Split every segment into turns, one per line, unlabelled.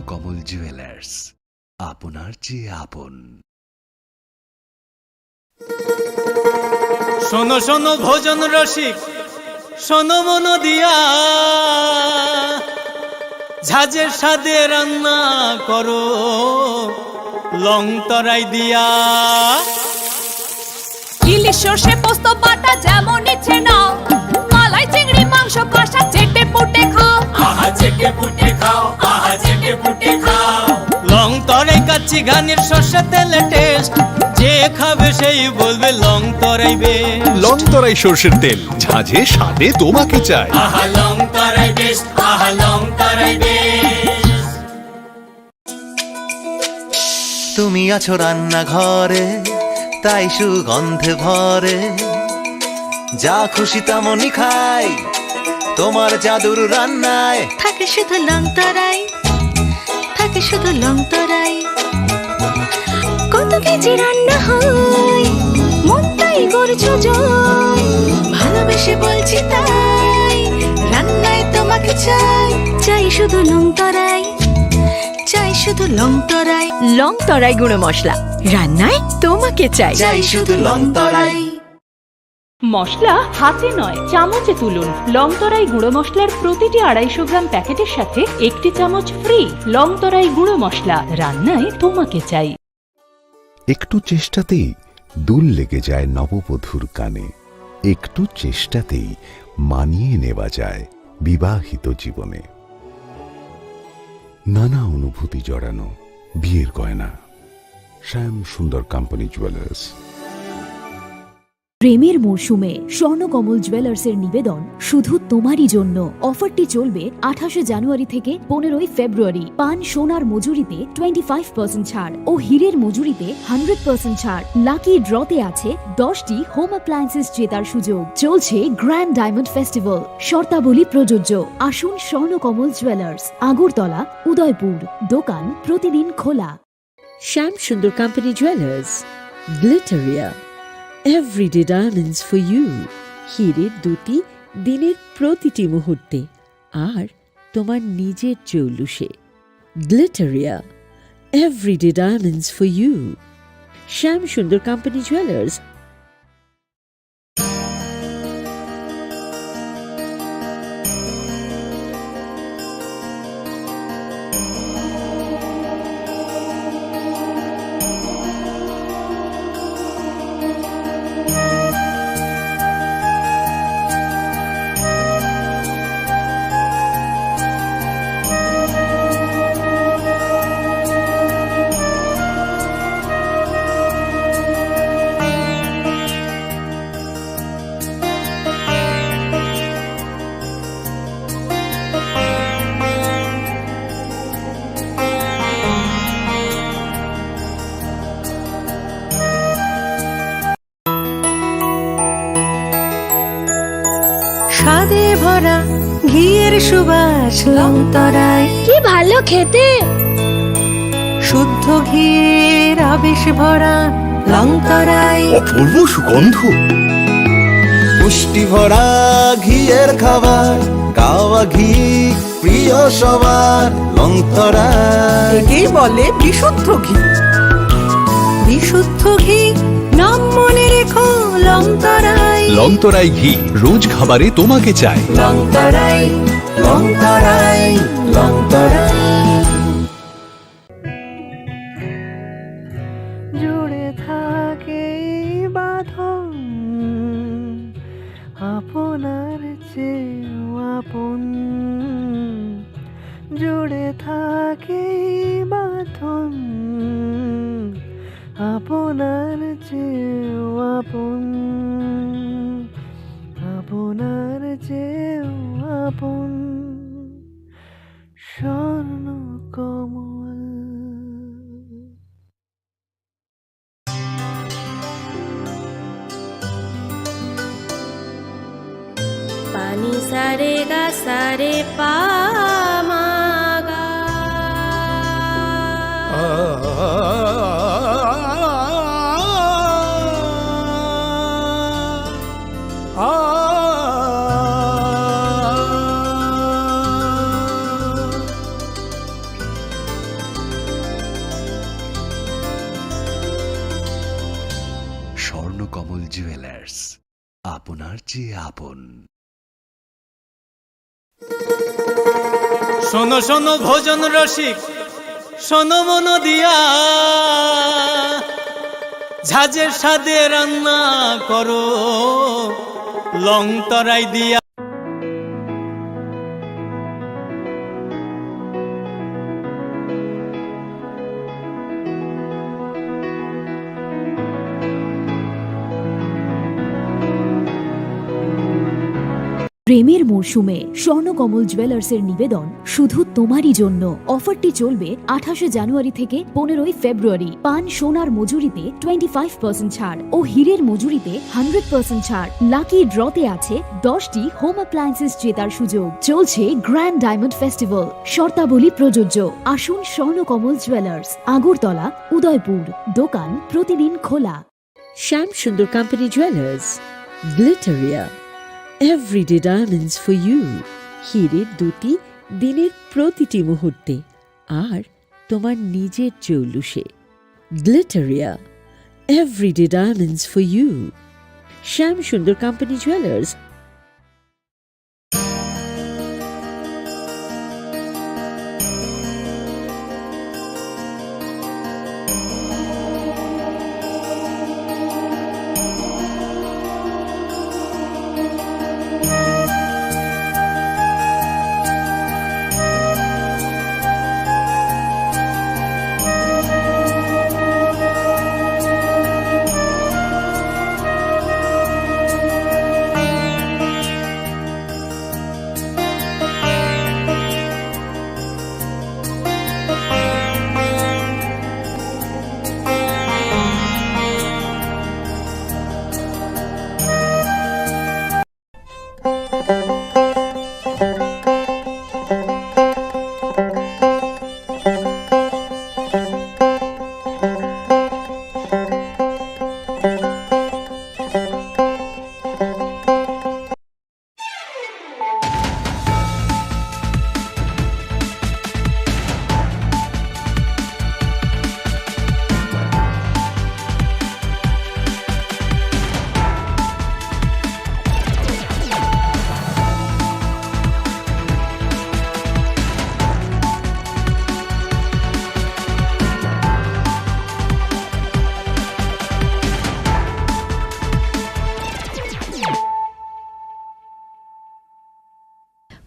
Swarnakamal jewellers, আপনার চেয়ে আপন।
শোনো শোনো ভোজন রসিক, শোনো মন দিয়া, ঝাঁঝের স্বাদে রান্না করো লং তরাই দিয়া।
ইলিশ সর্ষে পোস্ত বাটা যেমন ইচ্ছে নাও, মালাই চিংড়ি মাংস কষা চেটে পুটে খাও,
আহা চেটে পুটে খাও, আহা চেটে পুটে খাও। লং তরাই কাচ্চি ঘানির সর্ষে তেলে টেস্ট, যে খাবে সেই বলবে লং তরাই বেস্ট।
লং তরাই সর্ষের তেল, ঝাঁঝে স্বাদে তোমাকে চাই।
আহা লং তরাই বেস্ট, আহা লং তরাই বেস্ট।
তুমি আছো রান্নাঘরে, তাই সুগন্ধে ভরে, যা খুশি তেমনই খাই তোমার জাদুর রান্নায়।
থাকে শুধু লং তরাই, থাকে শুধু লং তরাই। কত কেজি রান্না হয়, মনটাই করছো জয়, ভালোবেসে বলছি তাই, রান্নায় তোমাকে চাই, চাই শুধু লং তরাই, চাই শুধু লং তরাই।
লং তরাই গুঁড়ো মশলা, রান্নায় তোমাকে চাই,
চাই শুধু লং তরাই।
মশলা হাতে নয় চামচে তুলুন। লংতরাই গুঁড়ো মশলার প্রতিটি 250 গ্রাম প্যাকেটের সাথে 1টি চামচ ফ্রি। লংতরাই গুঁড়ো মশলা, রান্নায় তোমাকে চাই।
একটু চেষ্টাতেই দুল লেগে যায় নববধূর কানে, একটু চেষ্টাতেই মানিয়ে নেওয়া যায় বিবাহিত জীবনে। নানা অনুভূতি জড়ানো বিয়ের গয়না। শ্যাম সুন্দর কোম্পানি জুয়েলার্স।
প্রেমের মরশুমে স্বর্ণকমল জুয়েলার্সের নিবেদন শুধু তোমারই জন্য। অফারটি চলবে 28 জানুয়ারি থেকে 15 ফেব্রুয়ারি। পান সোনার মজুরিতে 25% ছাড় ও হীরের মজুরিতে 100% ছাড়। লাকি ড্রতে আছে 10টি হোম অ্যাপ্লায়েন্সেস জেতার সুযোগ। চলছে গ্র্যান্ড ডায়মন্ড ফেস্টিভ্যাল, শর্তাবলী প্রযোজ্য। আসুন স্বর্ণকমল জুয়েলার্স, আগরতলা, উদয়পুর। দোকান প্রতিদিন খোলা।
Shyam Sundar Company Jewellers, Glitteria, everyday diamonds for you. হীরের দুটি দিনের প্রতিটি মুহূর্তে আর তোমার নিজের জৌলুসে। Glitteria, everyday diamonds for you. Shyam Sundar Company jewellers.
স্বাদে ভরা ঘিয়ের সুবাস লং তরাই,
কি ভালো খেতে।
শুদ্ধ ঘিয়ের আবেশ ভরা লং তরাই,
অপূর্ব সুগন্ধ।
পুষ্টি ভরা ঘিয়ের খাবার, গাওয়া ঘি প্রিয় সবার। লং তরাই
একেই বলে বিশুদ্ধ ঘি। বিশুদ্ধ ঘি নাম মনে রেখো লং তরাই।
লং তরাই ঘি রোজ খাবারে তোমাকে চাই।
লং তরাই, লং তরাই, লং তরাই।
জুড়ে থাকে বাঁধন আপনার চেয়েও আপন, জুড়ে থাকে বাঁধন আপনার চেয়েও আপন, আপনার চেয়েও আপন। স্বর্ণকমল।
পানি সারে গা সারে পা মা গা।
আপনার চেয়ে আপন।
শোনো শোনো ভোজন রসিক, শোনো মন দিয়া, ঝাঁঝের স্বাদে রান্না করো লং তরাই দিয়া।
প্রেমের মরশুমে স্বর্ণকমল জুয়েলার্সের নিবেদন শুধু তোমারই জন্য। অফারটি চলবে 28 জানুয়ারি থেকে 15 ফেব্রুয়ারি। পান সোনার মজুরিতে 25% ছাড় ও হীরের মজুরিতে 100% ছাড়। লাকি ড্রতে আছে 10টি হোম অ্যাপ্লায়েন্সেস জেতার সুযোগ। চলছে গ্র্যান্ড ডায়মন্ড ফেস্টিভ্যাল, শর্তাবলী প্রযোজ্য। আসুন স্বর্ণকমল জুয়েলার্স, আগরতলা, উদয়পুর। দোকান প্রতিদিন খোলা।
Shyam Sundar Company Jewellers, Glitteria, everyday diamonds for you. হীরের দুটি দিনের প্রতিটি মুহূর্তে আর তোমার নিজের জৌলুসে। Glitteria, everyday diamonds for you. Shyam Sundar Company Jewellers.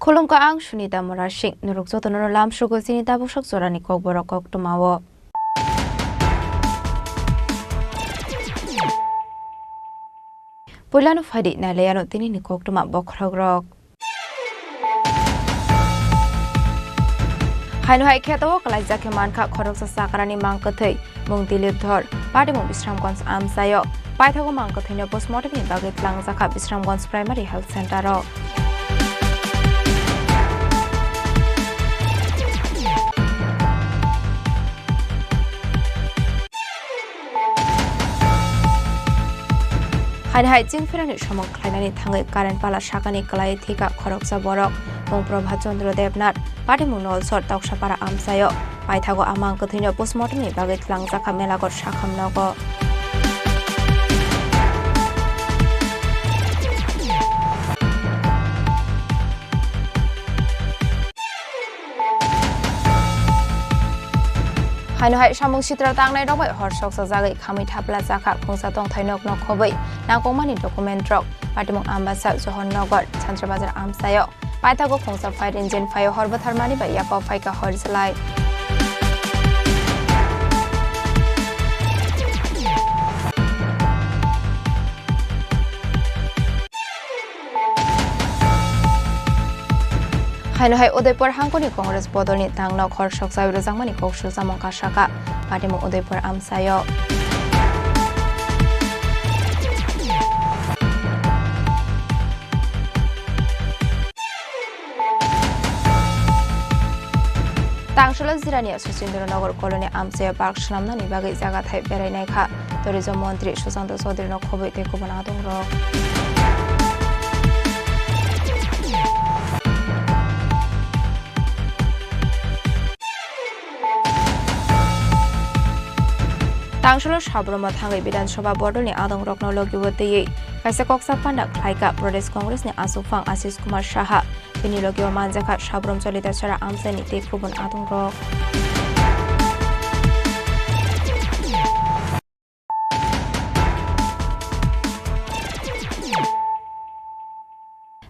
Khulungka ang Sunita Morashik nurukso tono lam shugo sinita bushak zorani Kokborok koktumawo. Pulano fadi na layano tini ni koktuma bokhrogrok. Hainu hai kheto kalai jake manka khorok sa sakarani mangkathai mung dilip dhor padi mung Bisramganj amsayo paithago mangkathai no postmortem ni bagit lang jakha Bisramganj Primary Health Center ro. Hai jing firani samok khlainani thangai current pala sakani kalai thika khoroksa borok mung Prabha Chandra Devnath pati mung Nolsor Tauksapara amsayo paithago amang kathino postmortem ni bagai thlang jakha melagor sakhamnago. Hainu hai samung sitra tangnai robai horsok sa jagai khamai thapla jakha khungsa tong thainok nok khobai nangkongmani document rok patimung ambasa Johornagar Chandrabazar amsayo paithago khungsa fire engine phayo horba tharmani bai yako phaika horsalai. Hainu hai Udaipur hangkoni Congress bodolni tangnok horsok sabiro jangmani koksu jamong kasaka patimung Udaipur amsayo. Tangshala Zirania Susindranagar Colony amsayo park shramnani bagai jaga thai berainai kha tourism mantri Sushanta Chaudhary no khobai teko banadong ro. Tangshalo Shabrama Tangai Bidansabha Bodol ni Adong Rokno Logiwati Kaisa Koksa Panda Klaika Pradesh Congress ni Asufang Asis Kumar Shaha Bini Logiwa Manjaka Shabram Solita Sara Amsani Tekubun Adong Rok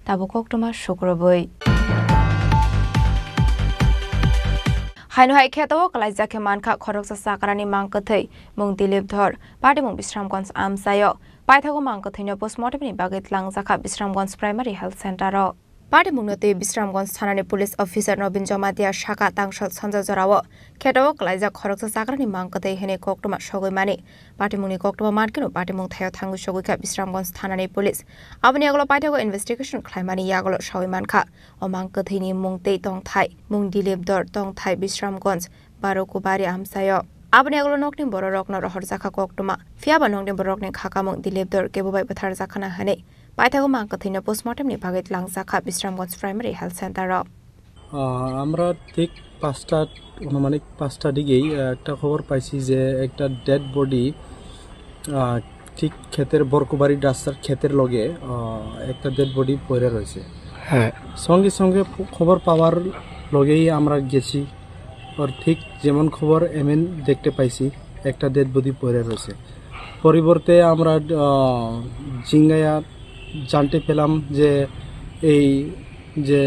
Tabukok Toma Shukraboi Hainu hai kheto kalaija ke manka khoroksa sakarani mangkathai mung dilip dhor party mung Bisramganj amsayo paithago mangkathai no postmortem ni bagit langjaka Bisramganj primary health center ro party mung note Bisramganj thanani police officer Nobin Jamatia shaka tangshal sanja jorawo kheto kalaija khoroksa sakarani mangkathai hene koktoma sogoi mani party mung ni koktoma markeno party mung thayo thangu sogoi kha Bisramganj thanani police aboni aglo paithago investigation khlaimani yaglo sogoi manka o mangkathai ni mung tei tongthai mung dilip dhor tongthai Bisramganj Barokubari amsayo aboni aglo nokni bororokno rohor jaka koktoma fiaba nokni borokni khakamung dilip dhor kebubai bathar jakhana hane paithago mangkathai postmortem ni bagit langjaka Bisramganj primary health center ro
আমরা ঠিক 5টা অনুমানিক 5টা দিকেই একটা খবর পাইছি যে একটা ডেড বডি ঠিক ক্ষেতের বরকুবাড়ি রাস্তার ক্ষেতের লগে একটা ডেড বডি পড়ে রয়েছে হ্যাঁ সঙ্গে সঙ্গে খবর পাওয়ার লগেই আমরা গেছি আর ঠিক যেমন খবর এমন দেখতে পাইছি একটা ডেড বডি পড়ে রয়েছে পরিবর্তে আমরা জিঙ্গায়া জানতে পেলাম যে এই যে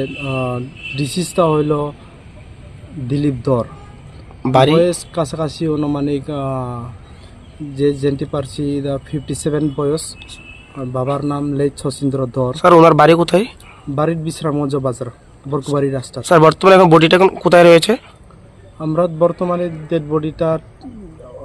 ডিসিজটা হইল দিলীপ ধর বয়স কাছাকাছি অনুমানিক যে জানতে পারছি 57 বয়স আর বাবার নাম লেট শচীন্দ্র ধর
স্যার ওনার বাড়ি কোথায়
বাড়ির বিশ্রামগঞ্জ বাজার বরকুবাড়ি রাস্তা
স্যার বর্তমানে এখন বডিটা কোথায় রয়েছে
আমরা বর্তমানে ডেড বডিটা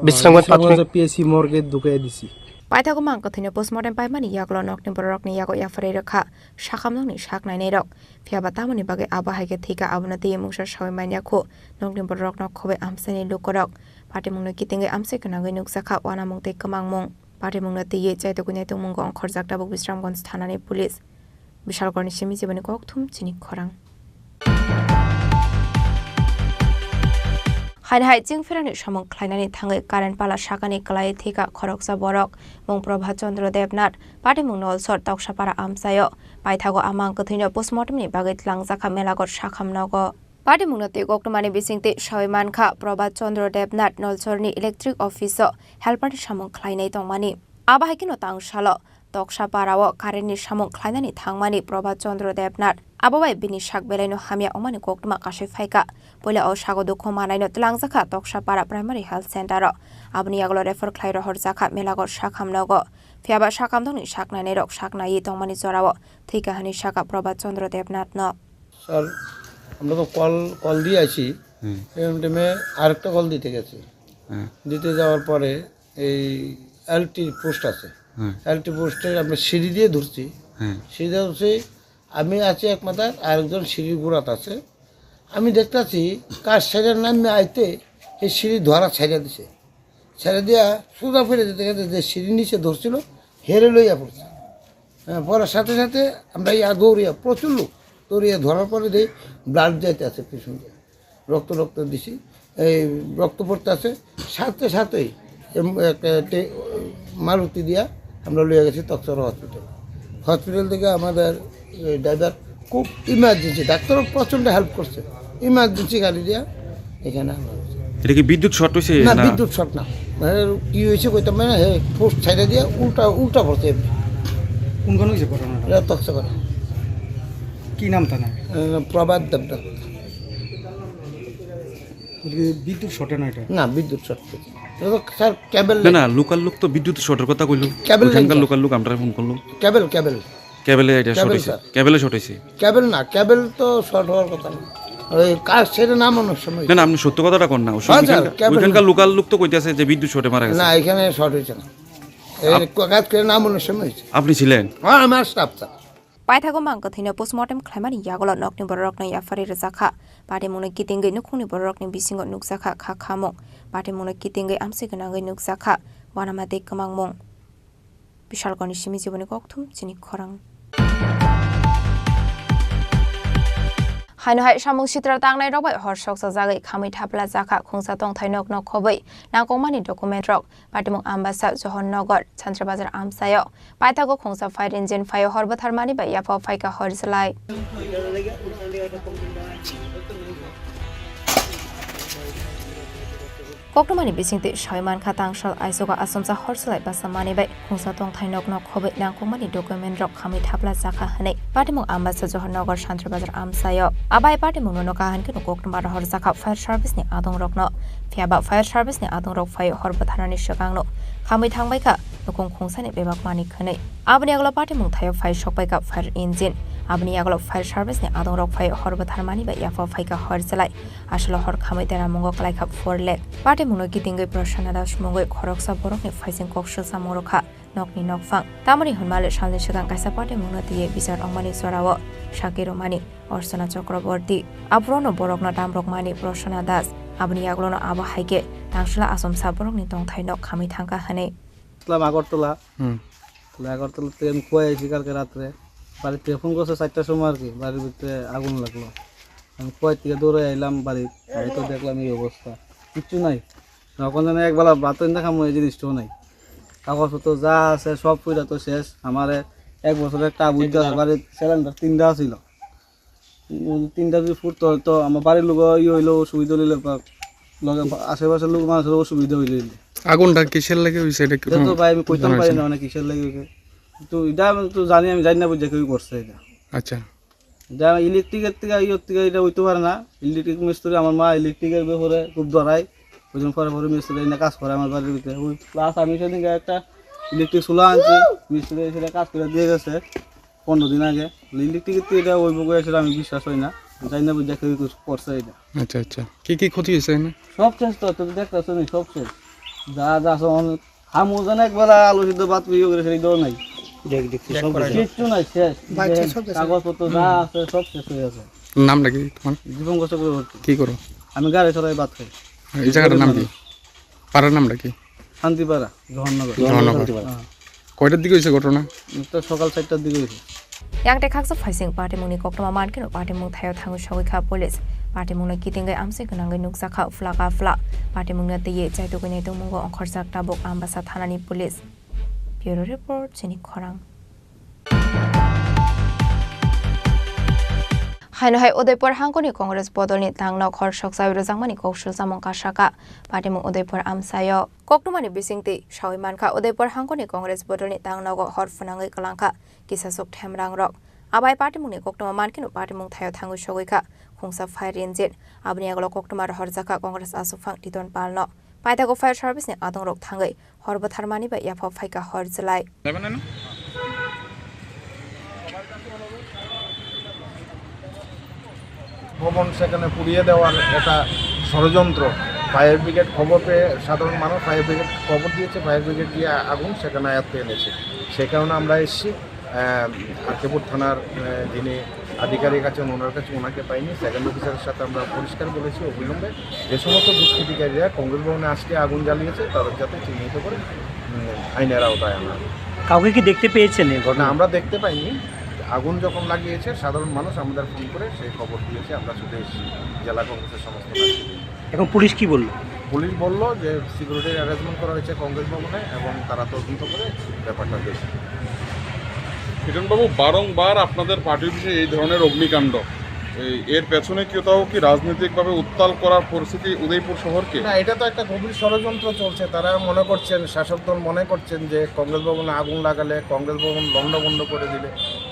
বিশ্রামগঞ্জ
পিএসসি মর্গে ঢুকিয়ে দিছি
paithago mangkathai postmortem paimani yaglo nokni borokni yago yafare rakha shakamnongni shaknai nei rok fiaba tamoni bage abahaike thika abunati mungsa sawai mania kho nokni borokno khobe amsani lukorok party mungno kitinge amse kana gai nuksakha wana mungte kamangmung party mungno tiye chaito kunai tungmung ong khorjakta buk Bisramganj thanani police bishalgorni simi jibani kokthum Chini Khorang Hai jing ferani samung khlainani thangai current pala shakani klai thika khoroksa borok mung Prabha Chandra Devnath party mung nolsor toksapara amsayo paithago amang kathino postmortem ni bagit langjaka melagor shakhamnago party mung nate koktomani bisingte Shaimankha Prabha Chandra Devnath nolsorni electric office helper samung khlainai tongmani abahikino tangsalo toksaparawo currentni samung khlainani thangmani Prabha Chandra Devnath ababai bini shak belaino hamia omani koktoma kashe phaika poila o sago dukho manaino tlangjaka toksapara primary health center abni aglo refer khlai rohor jakha melagor shakhamnago fiaba shakamdoni shaknai rok shaknai tongmani jorawo thika hani shaka Prabha Chandra Devnath no
sir আমরা তো call দিয়ে আছি এরকম টাইমে আরেকটা call দিতে গেছি দিতে যাওয়ার পরে এই এলটি পোস্ট আছে এলটি পোস্টে আমরা সিঁড়ি দিয়ে ধরছি সিঁড়ি দিয়ে ধরছি আমি আছি এক মাথায় আরেকজন সিঁড়ির গোড়াত আছে আমি দেখতেছি কার সাইডের নামে আইতে এই সিঁড়ি ধরা ছাইড়া দিছে ছাইড়া দিয়া সোজা ফিরে যেতে গেছে যে সিঁড়ির নিচে ধরছিল হেরে লইয়া পড়ছে পড়ার সাথে সাথে আমরা ইয়া দৌড়িয়া প্রচুর লোক দৌড়িয়া ধরার পরে দেখি ব্লাড যাইতে আছে পিছন দিয়ে রক্ত দিছি এই রক্ত পড়তে আছে সাথে সাথেই একটা মারুতি দিয়া আমরা লইয়া গেছি তক্সরা হসপিটাল থেকে আমাদের ড্রাইভার খুব ইমার্জেন্সি ডাক্তারও প্রচণ্ড হেল্প করছে ইমার্জেন্সি গাড়ি দিয়া এখানে
এটা কি বিদ্যুৎ শর্ট হয়েছে
না বিদ্যুৎ শর্ট না কি হয়েছে কইতাম না পোস্ট ছাইড়া দিয়ে উল্টা পড়ছে
কোনখানে হয়েছে ঘটনাটা
তক্সরা
কি নাম তা না
প্রভাত দেবনাথ
বিদ্যুৎ শর্ট
না বিদ্যুৎ শর্ট স্যার কেবল
না লোকাল লোক তো বিদ্যুৎ শর্টের কথা কইলো ওখানকার লোকাল লোক আমরা ফোন করলো কেবলে এটা শর্ট হয়েছে কেবলে শর্ট হয়েছে
কেবল না কেবল তো শর্ট হওয়ার কথা না ওই কাজ সেটা নামানোর সময়
না আপনি সত্য কথাটা কোন না ওখানকার লোকাল লোক তো কইতেছে যে বিদ্যুৎ শর্টে মারা গেছে
না এখানে শর্ট হয়েছে না কাজ করে নামানোর সময় হয়েছে
আপনি ছিলেন
আমার staff sir
paithago mangkathino postmortem khlaimani yagolo nokni borokno yafari rjakha pati mungno kitingai nukhungni borokni bisingo nukjakha kha khamung pati mungno kitingai amsignangai nukjakha wanamate kamangmung bishalgoni simi jiboni kokthum Chini Khorang Haino samung sitra tangnai robai horsok sa jagai khamai thapla jakha khungsa tong thainok nok khobai nangkongmani document rok patimung ambasa johonnagar chandrabazar amsayo paithago khungsa fire engine fayo horbatharmani ba yafa faika horslai Koktomani bisingti Shaiman Khatang Shal Aisoga Asomsa Horslai Basamani by Hunsatong Tainok no Kobe Nangkomani document rock Kami Tapla Zaka Hane, Patimung Ambassa Johanagar Chandrabazar Amsayo, Abai Patimung Nokahan Koktomar Horsaka Fire Service ni Adong Rock no, Fiaba Fire Service ni Adong Rock Fire Horbatharani Shagano, Kami Tangbaika, Nokong Kungsani Bebak Mani Kane, Abniagla Patimung Tayo Fire Shock by Fire Engine. Abniaglo Fire Service ni Adong Rock Fire Horbatharmani by Yafa Faika Horselai, Ashla Hor Kami Tera Mongok like up 4 leg. Patimuno Gitingo Proshanadas Mongo Koroksa Borok ni Faising Kokshil Samoroka, Nokni Nokfang, Tamani Hunmale Shalni Shagan Kaisapati Munati, Bizar Omani Sorawo, Shakiro Mani, Orsona Chokraborti, Abrono Borokna Damrok Mani Proshanadas, Abniaglono Aba Haike, Tangshla Asom Saborok ni Tong Tainok Kami Tanka Hane.
Agortola, Agortola Tem Koi Jikar Karatre. বাড়িতে phone করছে 4টার সময় আর কি বাড়ির ভিতরে আগুন লাগলো আমি কয় থেকে দৌড়ে আইলাম বাড়ি তো দেখলাম এই অবস্থা কিছু নাই যখন জানি একবেলা ভাত না খামো এই জিনিসটাও নাই কাগজপত্র যা আছে সব পুরা তো শেষ আমারে এক বছরের একটা বুঝতে বাড়ির সিলিন্ডার 3টা ছিল 3টা যদি ফুট তো আমার বাড়ির লোক হইলো অসুবিধা হইলো লগে আশেপাশের লোক মানুষের অসুবিধা হইলো
আগুনটা কিসের লাগে হইছে এটা
তো ভাই আমি কইতাম পারি না অনেক কিসের লাগে হইছে তো এটা তো জানি আমি জানি না বুঝে কেউ করছে এটা
আচ্ছা
যা ইলেকট্রিকের থেকে এটা হইতে পারে না ইলেকট্রিক মিস্ত্রি আমার মা ইলেকট্রিকের ব্যাপারে খুব ধরায় ওই জন্য পরে মিস্ত্রি এনে কাজ করে আমার বাড়ির ভিতরে ওই প্লাস আমি সেদিন একটা ইলেকট্রিক চুলা আনছি মিস্ত্রি সেটা কাজ করে দিয়ে গেছে 15 দিন আগে ইলেকট্রিকের থেকে এটা ওই বগে এসে আমি বিশ্বাস হই না জানি না বুঝে কেউ করছে এটা
আচ্ছা আচ্ছা কি ক্ষতি হয়েছে না
সব শেষ তো দেখতেছ না সব শেষ যা যা হামু জানে একবার আলু সিদ্ধ ভাত ইয়ে করে সেই দৌড় নাই কিচ্ছু নাই শেষ কাগজপত্র যা আছে সব শেষ হয়ে গেছে
নামটা কি তোমার
জীবন কষ্ট করে
কি করো
আমি গাড়ি চড়াই ভাত খাই
এই জায়গাটার নাম কি পাড়ার নামটা কি
শান্তিপাড়া জহরনগর
কয়টার দিকে হয়েছে ঘটনা
তো সকাল 4টার দিকে হয়েছে
Yang Texas Faising Party Muni Koktoma Mankin Party Mung Thayo Thangu Shawika Police Party Mung Kitinga Amse Kunanga Nuksaka Flaga Fla Party Mung the Ye Chai Tukuneto Mungo on Korsak Tabok Ambassa Thanani Police Bureau Report Chini Khorang Haino Hai Udaipur Hangoni Congress Bodolni Tangno Korshok Sairo Zangmani Kokshil Samong Kashaka Party Mung Udaipur Amsayo Koktomani Bisingti Shawimanka Udaipur Hangoni Congress Bodolni Tangno Horfunangi Kalanka Kisasok Temrang Rock Abai Party Mung Koktoma Mankin Party Mung Thayo Thangu Shawika Khungsa Fire Engine Abniaglo Koktomar Horzaka Congress Asufang Titon Palno Paitago Fire Service ni Adong Rock Thangai Horbatharmani ba Yafa Faika Horzlai
ভবন সেখানে পুড়িয়ে দেওয়ার একটা ষড়যন্ত্র fire brigade খবর পেয়ে সাধারণ মানুষ ফায়ার ব্রিগেড খবর দিয়েছে ফায়ার ব্রিগেড দিয়ে আগুন সেখানে আয়ত্তে এনেছে সে কারণে আমরা এসেছি আর্কেপুর থানার যিনি আধিকারিক আছেন ওনার কাছে ওনাকে পাইনি সেকেন্ড অফিসারের সাথে আমরা পরিষ্কার বলেছি অবিলম্বে যে সমস্ত দুষ্কৃতিকারীরা কংগ্রেস ভবনে আজকে আগুন জ্বালিয়েছে তাদের যাতে চিহ্নিত করে আইনের আওতায় আনা
কাউকে কি দেখতে পেয়েছেন
ঘটনা আমরা দেখতে পাইনি আগুন যখন লাগিয়েছে সাধারণ মানুষ আমাদের ফোন করে সেই খবর দিয়েছে আমরা ছুটে এসেছি জেলা কংগ্রেসের সমস্ত
এখন পুলিশ কি বলল
পুলিশ বলল যে সিকিউরিটির অ্যারেঞ্জমেন্ট করা হয়েছে কংগ্রেস ভবনে এবং তারা তদন্ত করে ব্যাপারটা দেখছে
কিরণবাবু বারংবার আপনাদের পার্টি অফিসে এই ধরনের অগ্নিকাণ্ড এর পেছনে কোথাও কি রাজনৈতিকভাবে উত্তাল করার পরিস্থিতি উদয়পুর শহরকে
না এটা তো একটা গভীর ষড়যন্ত্র চলছে তারা মনে করছেন শাসক দল মনে করছেন যে কংগ্রেস ভবনে আগুন লাগালে কংগ্রেস ভবন লণ্ডভণ্ড করে দিলে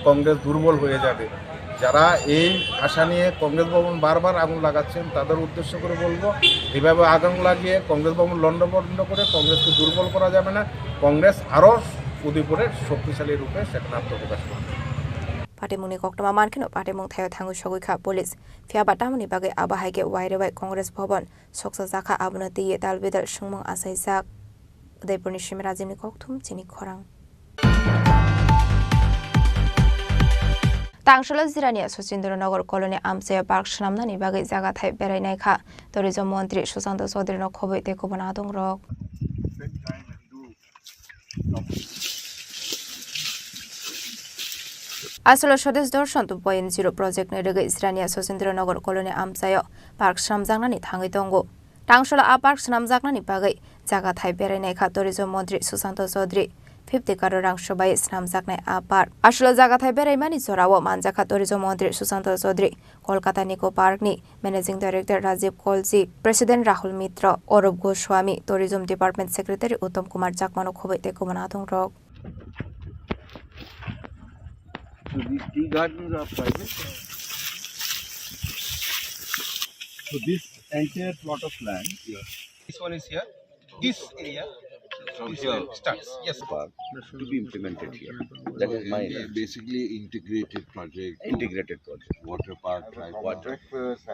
কংগ্রেস দুর্বল হয়ে যাবে যারা এই আশা নিয়ে কংগ্রেস ভবন বারবার আগুন লাগাচ্ছেন তাদের উদ্দেশ্য করে বলবো এভাবে আগুন লাগিয়ে কংগ্রেস ভবন লণ্ডভণ্ড করে কংগ্রেসকে দুর্বল করা যাবে না কংগ্রেস আরও উদয়পুরের শক্তিশালী রূপে সেখানে আত্মপ্রকাশ করবে
Party Muni Koktoma Mankin Party Mung Thayo Thangu Shawika Police Fiaba Tamani Bage Abahaike Wairebai Congress Bhavan Soksa Zaka Abunati Dal Bidal Shungmung Asai Zak Udaipur ni Shimrazim Kokthum Chini Khorang Tangshalo Zirania Susindranagor Colony Amsaya Park Shnamnani Bage Zaga Thai Berai Naikha Tourism Montri Susanto Sodri no Khoboi Te Kobanadong Rock আসলে স্বদেশ দর্শন 2.0 project নি রেগে ইসরানিয়া সচেন্দ্রনগর colony আমসায় park সামজাংনানি থাङै दंगो टांगसला आ park सामजागनानि बागै जागा Thai बेरायनाय खा tourism मन्त्री सुशांत चौधरी 50 करोड़ रां सबाय सामजागनाय आ पार्क आसला जागा थाइ बेरायमानि जराव मानजाखा टुरिजम मन्त्री सुशांत चौधरी कलकाता निको पार्कनि मैनेजिंग डाइरेक्टर राजीव कलजी president Rahul Mitra Arup Goswami tourism department secretary Uttam Kumar जाकमानो खबै तेको मनाथं रक
So these tea gardens are private? So this entire plot of land, this one is here, this area,
from
this
here
area starts. Yes.
To be implemented here. That is my basically integrated project.
Integrated project.
Water park, water.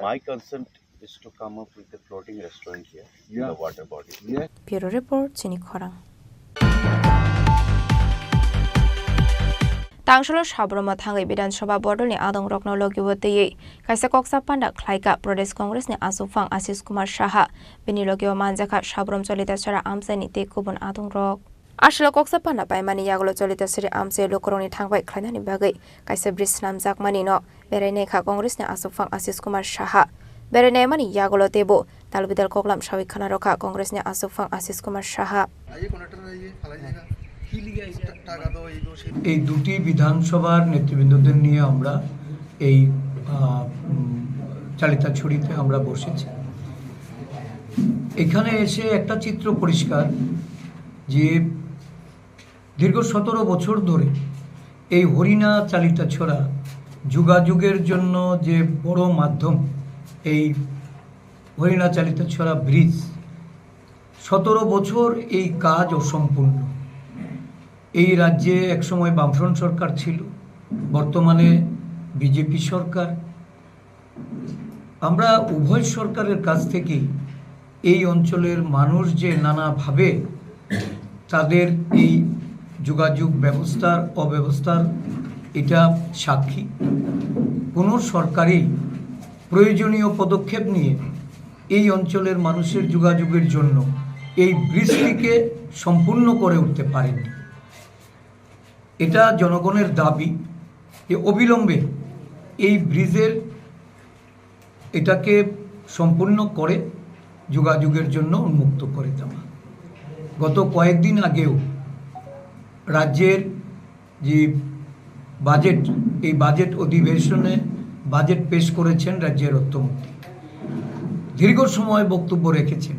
My concept is to come up with a floating restaurant here in the water body.
Yeah.
Bureau report Chini Khorang. Tangsalo Shabroma Thangai Bidansabha Bodol ni Adong Rokno Logiwatei Kaisa Koksa Panda Klaika Pradesh Congress ni Asufang Asis Kumar Shaha Bini Logio Manjaka Shabrom Cholita Sara Amsa ni Tekubun Adong Rok Ashla Koksa Panda Paimani Yaglo Cholita Siri Amse Lokoroni Thangbai Klanani Bagai Kaisa Bris Namzak Manino Bereneka Congress ni Asufang Asis Kumar Shaha Berene Mani Yaglo Tebo Talbidal Koklam Shawi Kanaroka Congress ni Asufang Asis Kumar Shaha
এই দুটি বিধানসভার নেতৃবৃন্দদের নিয়ে আমরা এই চালিতাছড়িতে আমরা বসেছি এখানে এসে একটা চিত্র পরিষ্কার যে দীর্ঘ 17 বছর ধরে এই হরিণা চালিতাছড়া যোগাযোগের জন্য যে বড় মাধ্যম এই হরিণা চালিতাছড়া ব্রিজ 17 বছর এই কাজ অসম্পূর্ণ এই রাজ্যে একসময় বামফ্রন্ট সরকার ছিল বর্তমানে বিজেপি সরকার আমরা উভয় সরকারের কাছ থেকে এই অঞ্চলের মানুষ যে নানাভাবে তাদের এই যোগাযোগ ব্যবস্থার অব্যবস্থার এটা সাক্ষী কোন সরকারই প্রয়োজনীয় পদক্ষেপ নিয়ে এই অঞ্চলের মানুষের যোগাযোগের জন্য এই ব্রিজটিকে সম্পূর্ণ করে উঠতে পারেনি এটা জনগণের দাবি যে অবিলম্বে এই ব্রিজের এটাকে সম্পূর্ণ করে যোগাযোগের জন্য উন্মুক্ত করে দেওয়া গত কয়েকদিন আগেও রাজ্যের যে বাজেট এই বাজেট অধিবেশনে বাজেট পেশ করেছেন রাজ্যের অর্থমন্ত্রী দীর্ঘ সময় বক্তব্য রেখেছেন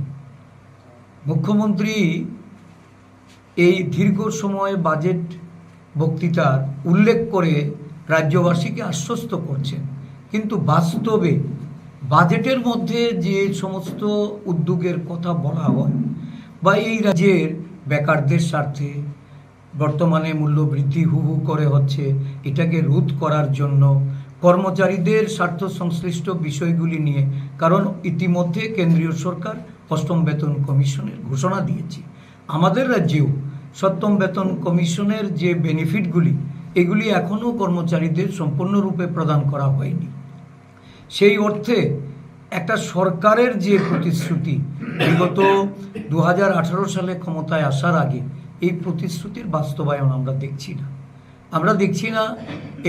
মুখ্যমন্ত্রী এই দীর্ঘ সময় বাজেট বক্তৃতার উল্লেখ করে রাজ্যবাসীকে আশ্বস্ত করছেন কিন্তু বাস্তবে বাজেটের মধ্যে যে সমস্ত উদ্যোগের কথা বলা হয় বা এই রাজ্যের বেকারদের স্বার্থে বর্তমানে মূল্যবৃদ্ধি হু হু করে হচ্ছে এটাকে রোধ করার জন্য কর্মচারীদের স্বার্থ সংশ্লিষ্ট বিষয়গুলি নিয়ে কারণ ইতিমধ্যে কেন্দ্রীয় সরকার 8ম বেতন কমিশনের ঘোষণা দিয়েছে আমাদের রাজ্যেও 7ম বেতন কমিশনের যে বেনিফিটগুলি এগুলি এখনও কর্মচারীদের সম্পূর্ণরূপে প্রদান করা হয়নি সেই অর্থে একটা সরকারের যে প্রতিশ্রুতি বিগত 2018 সালে ক্ষমতায় আসার আগে এই প্রতিশ্রুতির বাস্তবায়ন আমরা দেখছি না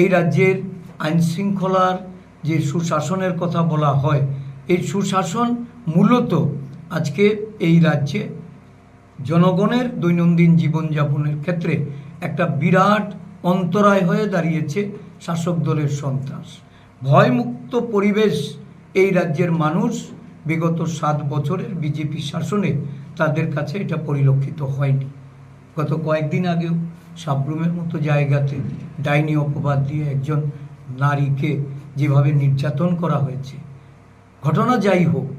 এই রাজ্যের আইন শৃঙ্খলার যে সুশাসনের কথা বলা হয় এই সুশাসন মূলত আজকে এই রাজ্যে জনগণের দৈনন্দিন জীবনযাপনের ক্ষেত্রে একটা বিরাট অন্তরায় হয়ে দাঁড়িয়েছে শাসক দলের সন্ত্রাস ভয়মুক্ত পরিবেশ এই রাজ্যের মানুষ বিগত 7 বছরের বিজেপি শাসনে তাদের কাছে এটা পরিলক্ষিত হয়নি গত কয়েকদিন আগেও সাবরুমের মতো জায়গাতে ডাইনি অপবাদ দিয়ে একজন নারীকে যেভাবে নির্যাতন করা হয়েছে ঘটনা যাই হোক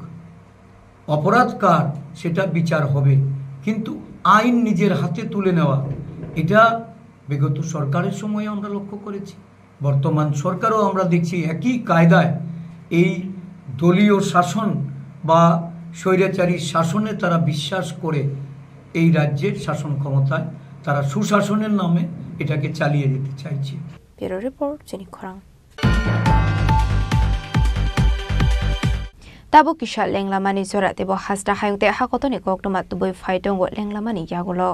অপরাধ কার সেটা বিচার হবে কিন্তু আইন নিজের হাতে তুলে নেওয়া এটা বিগত সরকারের সময় আমরা লক্ষ্য করেছি বর্তমান সরকারও আমরা দেখছি একই কায়দায় এই দলীয় শাসন বা স্বৈরাচারী শাসনে তারা বিশ্বাস করে এই রাজ্যের শাসন ক্ষমতায় তারা সুশাসনের নামে এটাকে চালিয়ে যেতে চাইছে
ব্যুরো রিপোর্ট চিনি খরাং Tabo kisha lenglamani zora tebo hasda hayungte hakotoni koknoma tuboi faidongo lenglamani yagulo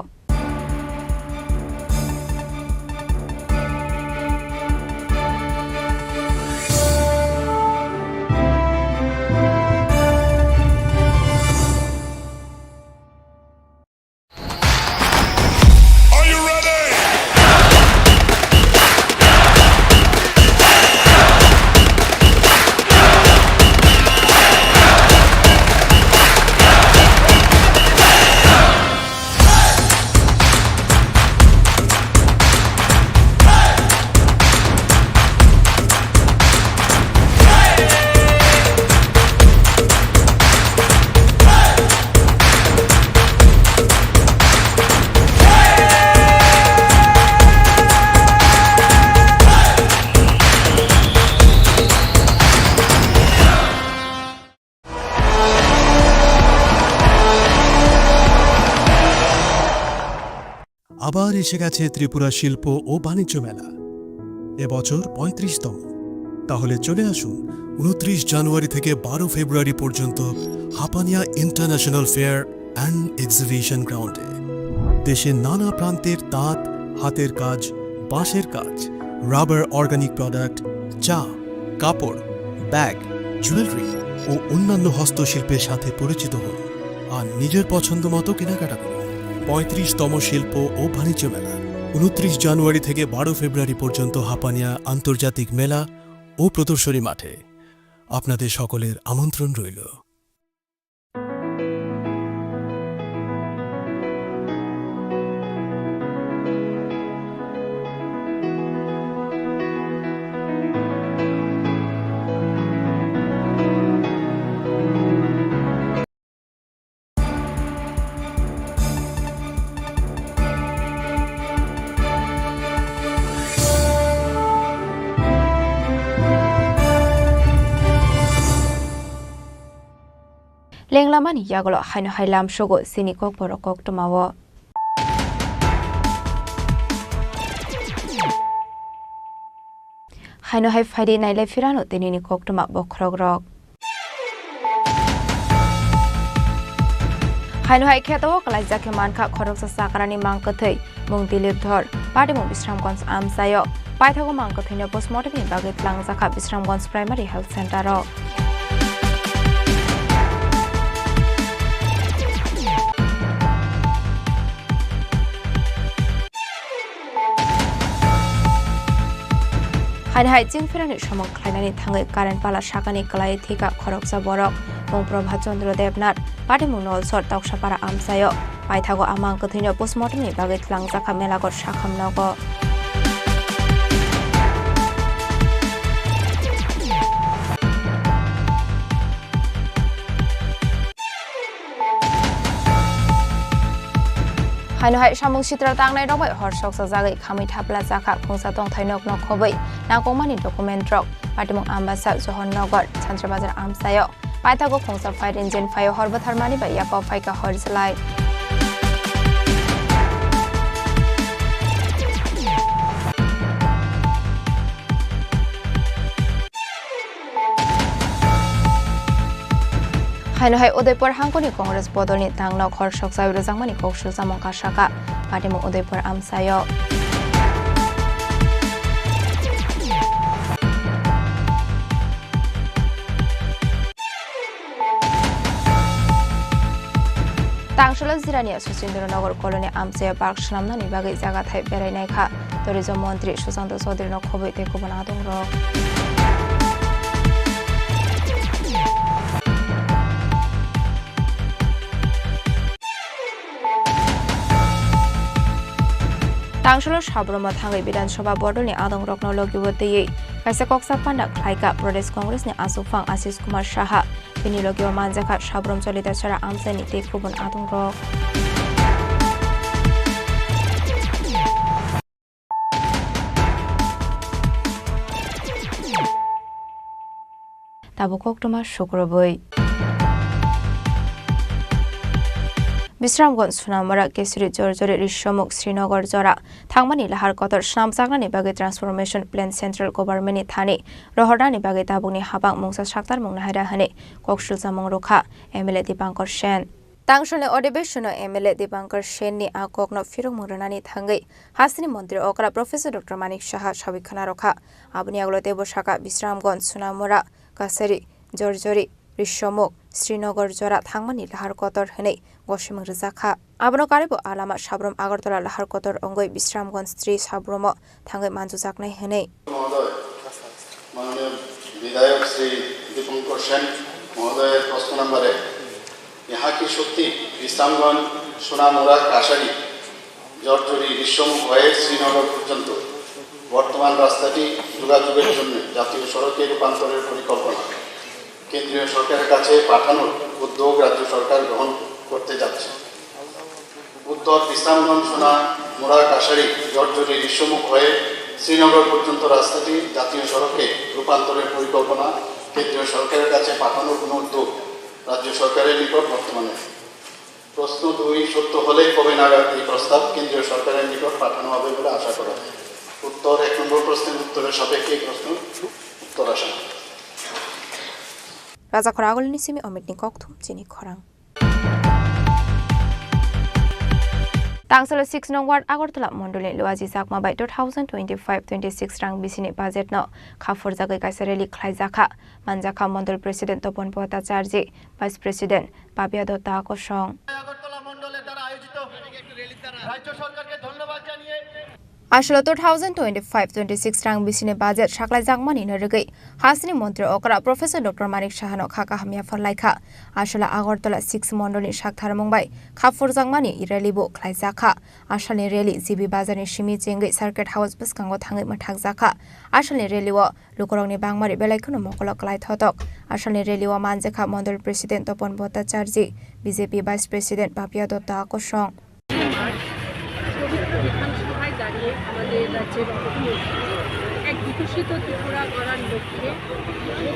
আবার এসে গেছে ত্রিপুরা শিল্প ও বাণিজ্য মেলা, এবছর 35তম। তাহলে চলে আসুন 29 জানুয়ারি থেকে 12 ফেব্রুয়ারি পর্যন্ত Hapania international fair and exhibition গ্রাউন্ডে। দেশের নানা প্রান্তের তাঁত, হাতের কাজ, বাঁশের কাজ, রাবার অর্গানিক প্রোডাক্ট, চা, কাপড়, ব্যাগ, জুয়েলারি ও অন্যান্য হস্তশিল্পের সাথে পরিচিত হন আর নিজের পছন্দ মতো কেনাকাটা করুন। 35তম শিল্প ও বাণিজ্য মেলা 29 জানুয়ারি থেকে 12 ফেব্রুয়ারি পর্যন্ত হাপানিয়া আন্তর্জাতিক মেলা ও প্রদর্শনী মাঠে। আপনাদের সকলের আমন্ত্রণ রইল।
Lenglamani yagolo haino hailam shogo Chini Kokborok koktomawo. Haino hai Friday naile firano tenini koktoma bokrogrok. Haino hai khetawo kalai jake manka khorok sa sakarani mangkathai mung dilip dhor pade mung Bisramganj amsayo paithago mangkathai no postmortem ni bage tlang jaka Bisramganj Primary Health Center ro. Hai jing firani samong khlainani thangai current pala sakani kalai thika khoroksa borok mung Prabhat Chandra Devnath pade mung nolsor taksapara amsayo paithago amang kathino postmortem ni bage tlang jaka melagor sakhamnogo. Haino hai samung sitra tangnai robai horsok sa jagai khamai thapla jaka khungsa tong thainok nok khobai nangkongmani document rok patimung ambasa Johornagar Chandrabazar amsayo paithago khungsa fire engine fayo horbatharmani ba yako faika horselai. Haino hai Udaipur hangkoni Congress bodolni tangnok horsok sa wirojangmani koksul samong kasaka patimung Udaipur amsayo. Tangsholo Zirania Susindranagar Colony amsayo park shnamnani bagai jaga thai berainai kha tourism mantri Sushant Chaudhary no khoboi teko banadong ro. Tangsholo Shabroma Thangai Bidan Sabha Bodol ni Adong Rokno Logiwotei Kaisa Koksa Panda Khlaika Pradesh Congress ni Asufang Ashish Kumar Shaha Bini Logiwa Manjaka Shabrom Cholita Chara Amsani Tekubon Adong Rok Tabu Koktoma Shukroboi Bisramganj Sunamara Kesuri Jorjori Rishomuk Srinagar Jora Thangmani Lahar Kotor Shnam Sagnani Bagi Transformation Plan Central Government ni Thani Rohordani Bagi Tabungni Habang Mungsa Shaktar Mungnahaira Hane Kokshul Samong Rukha MLA Dipankar Sen Tangshone Odebeshono MLA Dipankar Sen ni Akokno Firung Muranani Thangai Hasini Mantri Okra Professor Dr. Manik Shaha Shabikhana Rokha Abuni Aglo Debo Shaka Bisramganj Sunamara Kasari Jorjori Rishomuk Srinagar Jora Thangmani Lahar Kotor Hane Goshimang Rizakha Abno Karibo Alama Shabrom Agartala Lahar Kotor Ongoi Bisramganj 3 Shabromo Thangai Manju Jaknai Hane
माननीय विधायक श्री दीपंकर सेन महोदय प्रश्न number 1 यहाँ की शक्ति विश्रामगंज सोनामुरा काशारी जर्जरी विश्वमुख हये श्रीनगर पर्यन्त बर्तमान रास्ताटी যোগাযোগের জন্য জাতীয় সড়কে রূপান্তরের পরিকল্পনা কেন্দ্রীয় সরকারের কাছে পাঠানোর উদ্যোগ রাজ্য সরকার গ্রহণ করতে যাচ্ছে উত্তর বিশ্রামগঞ্জ সোনামুরা কাশারি জর্জরি বিশ্বমুখ হয়ে শ্রীনগর পর্যন্ত রাস্তাটি জাতীয় সড়কে রূপান্তরের পরিকল্পনা কেন্দ্রীয় সরকারের কাছে পাঠানোর কোনো উদ্যোগ রাজ্য সরকারের নিকট বর্তমানে প্রশ্ন 2 সত্য হলে কবে নাগাদ এই প্রস্তাব কেন্দ্রীয় সরকারের নিকট পাঠানো হবে বলে আশা করা যায়? উত্তর 1 নম্বর প্রশ্নের উত্তরের সাপেক্ষে এই প্রশ্ন উত্তর আসে না।
Raja Khorang ni simi omit ni kokthum Chini Khorang. Tangsal 6 nong ward Agartala Mondole Loaji Sakma by 2025-26 rang bisini budget no Khafor Jagai Kaisareli Khlaijaka Manjaka Mondol President Topon Bhattacharya Vice President Babia Dutta Koshong আসলে 2025-26 রাং বিসিনে budget সাকলাই জাগমানি নরগৈ হাসনি মন্ত্রী অকরা professor doctor মানিক সাহানো খাকা হামিয়া ফরলাইখা আসলে আগরতলা 6 মন্ডলী সাকথার মুম্বাই খাফর জাগমানি রেলিবো খ্লাইজাখা আসলে rally জিবি বাজারনি সিমি চেঙ্গৈ সার্কিট হাউস বসকাঙ্গো থাঙ্গৈ মাথাক জাখা আসলে রেলিও লুকরংনি বাংমারি বেলাইখনো মকল ক্লাই থতক আসলে রেলিও মানজেখা mandal president Tapan Bhattacharya BJP vice president Bapiya Dutta আকর্ষণ
বিধানসভায় দাঁড়িয়ে আমাদের রাজ্যের অর্থনীতি এক বিকশিত ত্রিপুরা করার লক্ষ্যে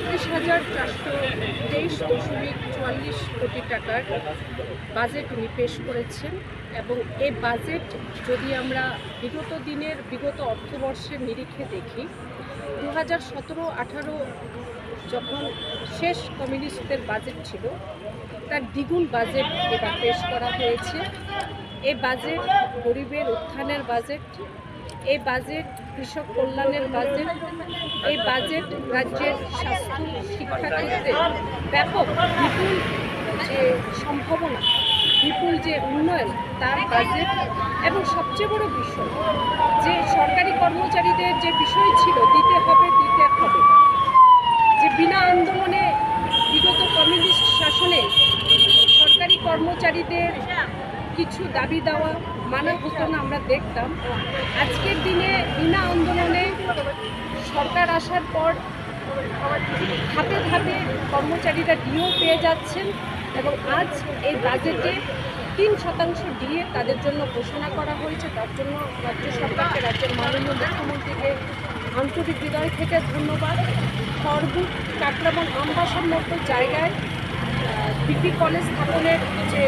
32,423.44 কোটি টাকার বাজেট উনি পেশ করেছেন এবং এই বাজেট যদি আমরা বিগত অর্থবর্ষের নিরিখে দেখি 2017-18 যখন শেষ কমিউনিস্টদের বাজেট ছিল তার দ্বিগুণ বাজেট এবার পেশ করা হয়েছে। এই বাজেট গরিবের উত্থানের বাজেট, এই বাজেট কৃষক কল্যাণের বাজেট, এই বাজেট রাজ্যের স্বাস্থ্য শিক্ষা ক্ষেত্রে ব্যাপক বিপুল যে সম্ভাবনা, বিপুল যে উন্নয়ন তার বাজেট এবং সবচেয়ে বড় বিষয় যে সরকারি কর্মচারীদের যে বিষয় ছিল দিতে হবে যে বিনা আন্দোলনে বিগত কমিউনিস্ট শাসনে সরকারি কর্মচারীদের কিছু দাবি দেওয়া মানা হতো না, আমরা দেখতাম। আজকের দিনে বিনা আন্দোলনে সরকার আসার পর ধাপে ধাপে কর্মচারীরা ডিও পেয়ে যাচ্ছেন এবং আজ এই বাজেটে 3% ডিএ তাদের জন্য ঘোষণা করা হয়েছে। তার জন্য রাজ্য সরকারকে, রাজ্যের মাননীয় মুখ্যমন্ত্রীকে আন্তরিক হৃদয় থেকে ধন্যবাদ। খড়গুট, কাটরাবন, আমবাসার মতো জায়গায় ডিগ্রি কলেজ স্থাপনের যে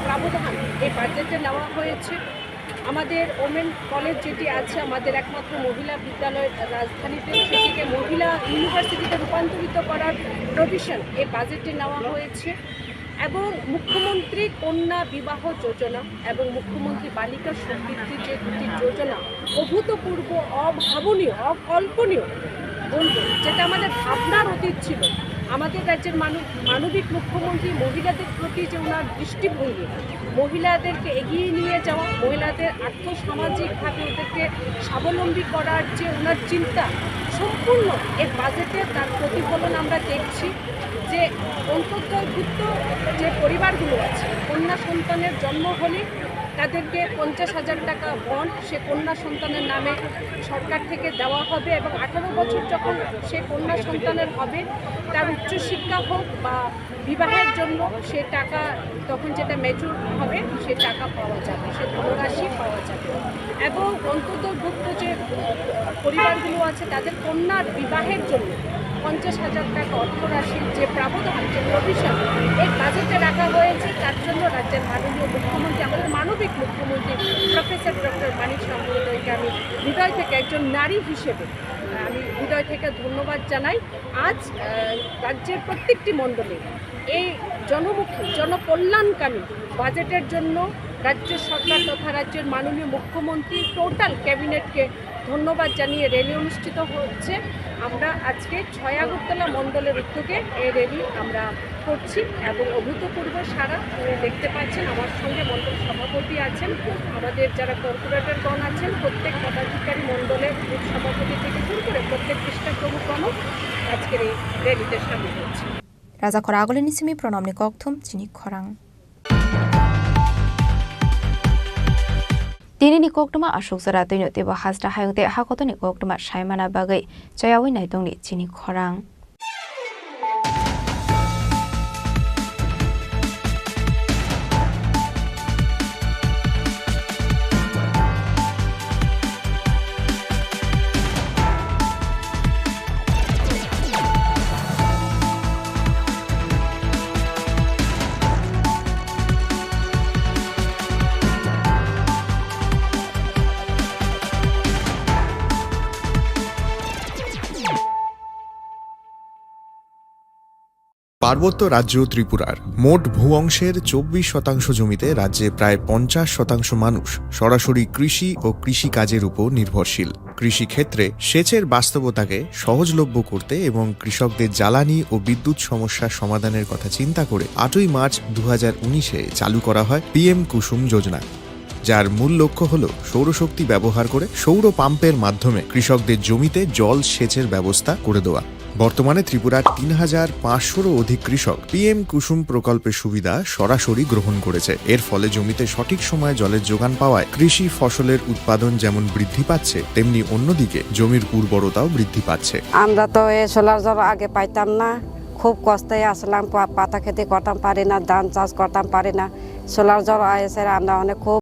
প্রাবধান এই বাজেটে নেওয়া হয়েছে। আমাদের ওমেন কলেজ যেটি আছে, আমাদের একমাত্র মহিলা বিদ্যালয় রাজধানীতে, সেটিকে মহিলা ইউনিভার্সিটিতে রূপান্তরিত করার প্রভিশন এই বাজেটে নেওয়া হয়েছে এবং মুখ্যমন্ত্রী কন্যা বিবাহ যোজনা এবং মুখ্যমন্ত্রী বালিকা সমৃদ্ধি যে দুটি যোজনা অভূতপূর্ব, অভাবনীয়, অকল্পনীয় বলবো, যেটা আমাদের ভাবনার অতীত ছিল। আমাদের রাজ্যের মানবিক মুখ্যমন্ত্রী মহিলাদের প্রতি যে ওনার দৃষ্টিভঙ্গি, মহিলাদেরকে এগিয়ে নিয়ে যাওয়া, মহিলাদের আর্থসামাজিকভাবে ওদেরকে স্বাবলম্বী করার যে ওনার চিন্তা, সম্পূর্ণ এই বাজেটে তার প্রতিফলন আমরা দেখছি। যে অন্তর্ভুক্ত যে পরিবারগুলো আছে, কন্যা সন্তানের জন্ম হলে তাদেরকে 50,000 টাকা বন্ড সে কন্যা সন্তানের নামে সরকার থেকে দেওয়া হবে এবং 18 বছর যখন সে কন্যা সন্তানের হবে তার উচ্চশিক্ষা হোক বা বিবাহের জন্য সে টাকা তখন যেটা ম্যাচুর হবে সে টাকা পাওয়া যাবে, সে ধনরাশি পাওয়া যাবে। এবং অন্তর্ভুক্ত যে পরিবারগুলো আছে তাদের কন্যার বিবাহের জন্য 50,000 টাকা অর্থরাশির যে প্রাবধান, যে প্রভিশন এই বাজেটে রাখা হয়েছে। তার জন্য রাজ্যের মাননীয় মুখ্যমন্ত্রী, আমাদের মানবিক মুখ্যমন্ত্রী প্রফেসর ডক্টর মানিক সাহাকে আমি হৃদয় থেকে, একজন নারী হিসেবে আমি হৃদয় থেকে ধন্যবাদ জানাই। আজ রাজ্যের প্রত্যেকটি মণ্ডলে এই জনমুখী, জনকল্যাণকামী বাজেটের জন্য রাজ্য সরকার তথা রাজ্যের মাননীয় মুখ্যমন্ত্রী, টোটাল ক্যাবিনেটকে ধন্যবাদ জানিয়ে র্যালি অনুষ্ঠিত হচ্ছে। আমরা আজকে 6 আগরতলা মণ্ডলের উদ্যোগে এই র্যালি আমরা করছি এবং অভূতপূর্ব সারা দেখতে পাচ্ছেন। আমার সঙ্গে মণ্ডল সভাপতি আছেন, আমাদের যারা কর্পোরেটরগণ আছেন, প্রত্যেক পদাধিকারী মণ্ডলের সভাপতি থেকে শুরু করে প্রত্যেক পৃষ্ঠা প্রমুখগণও আজকের এই র্যালিতে সামিল হচ্ছে।
রাজা খরাগলে নিসিমি প্রণামনি ককথম চিনি খরাং Dinini koktuma ashok zara tino teba hasda hayongte hakotoni koktuma shaimana bagai chayawi naitongni Chini Khorang.
পার্বত্য রাজ্য ত্রিপুরার মোট ভূ অংশের 24% জমিতে রাজ্যে প্রায় 50% মানুষ সরাসরি কৃষি ও কৃষিকাজের উপর নির্ভরশীল। কৃষিক্ষেত্রে সেচের বাস্তবতাকে সহজলভ্য করতে এবং কৃষকদের জ্বালানি ও বিদ্যুৎ সমস্যার সমাধানের কথা চিন্তা করে 8ই মার্চ 2019-এ চালু করা হয় PM কুসুম যোজনা, যার মূল লক্ষ্য হল সৌরশক্তি ব্যবহার করে সৌর পাম্পের মাধ্যমে কৃষকদের জমিতে জল সেচের ব্যবস্থা করে দেওয়া। বর্তমানে ত্রিপুরার 3500-রও অধিক কৃষক PM কুসুম প্রকল্পের সুবিধা সরাসরি গ্রহণ করেছে। এর ফলে জমিতে সঠিক সময়ে জলের যোগান পাওয়ায় কৃষি ফসলের উৎপাদন যেমন বৃদ্ধি পাচ্ছে, তেমনি অন্যদিকে জমির উর্বরতাও বৃদ্ধি পাচ্ছে।
আমরা তো এই সোলার জল আগে পাইতাম না, খুব কষ্টে আসলাম, পাতা খেতে করতাম পারি না, ধান চাষ করতাম পারি না। সোলার জল এসে আমরা অনেক খুব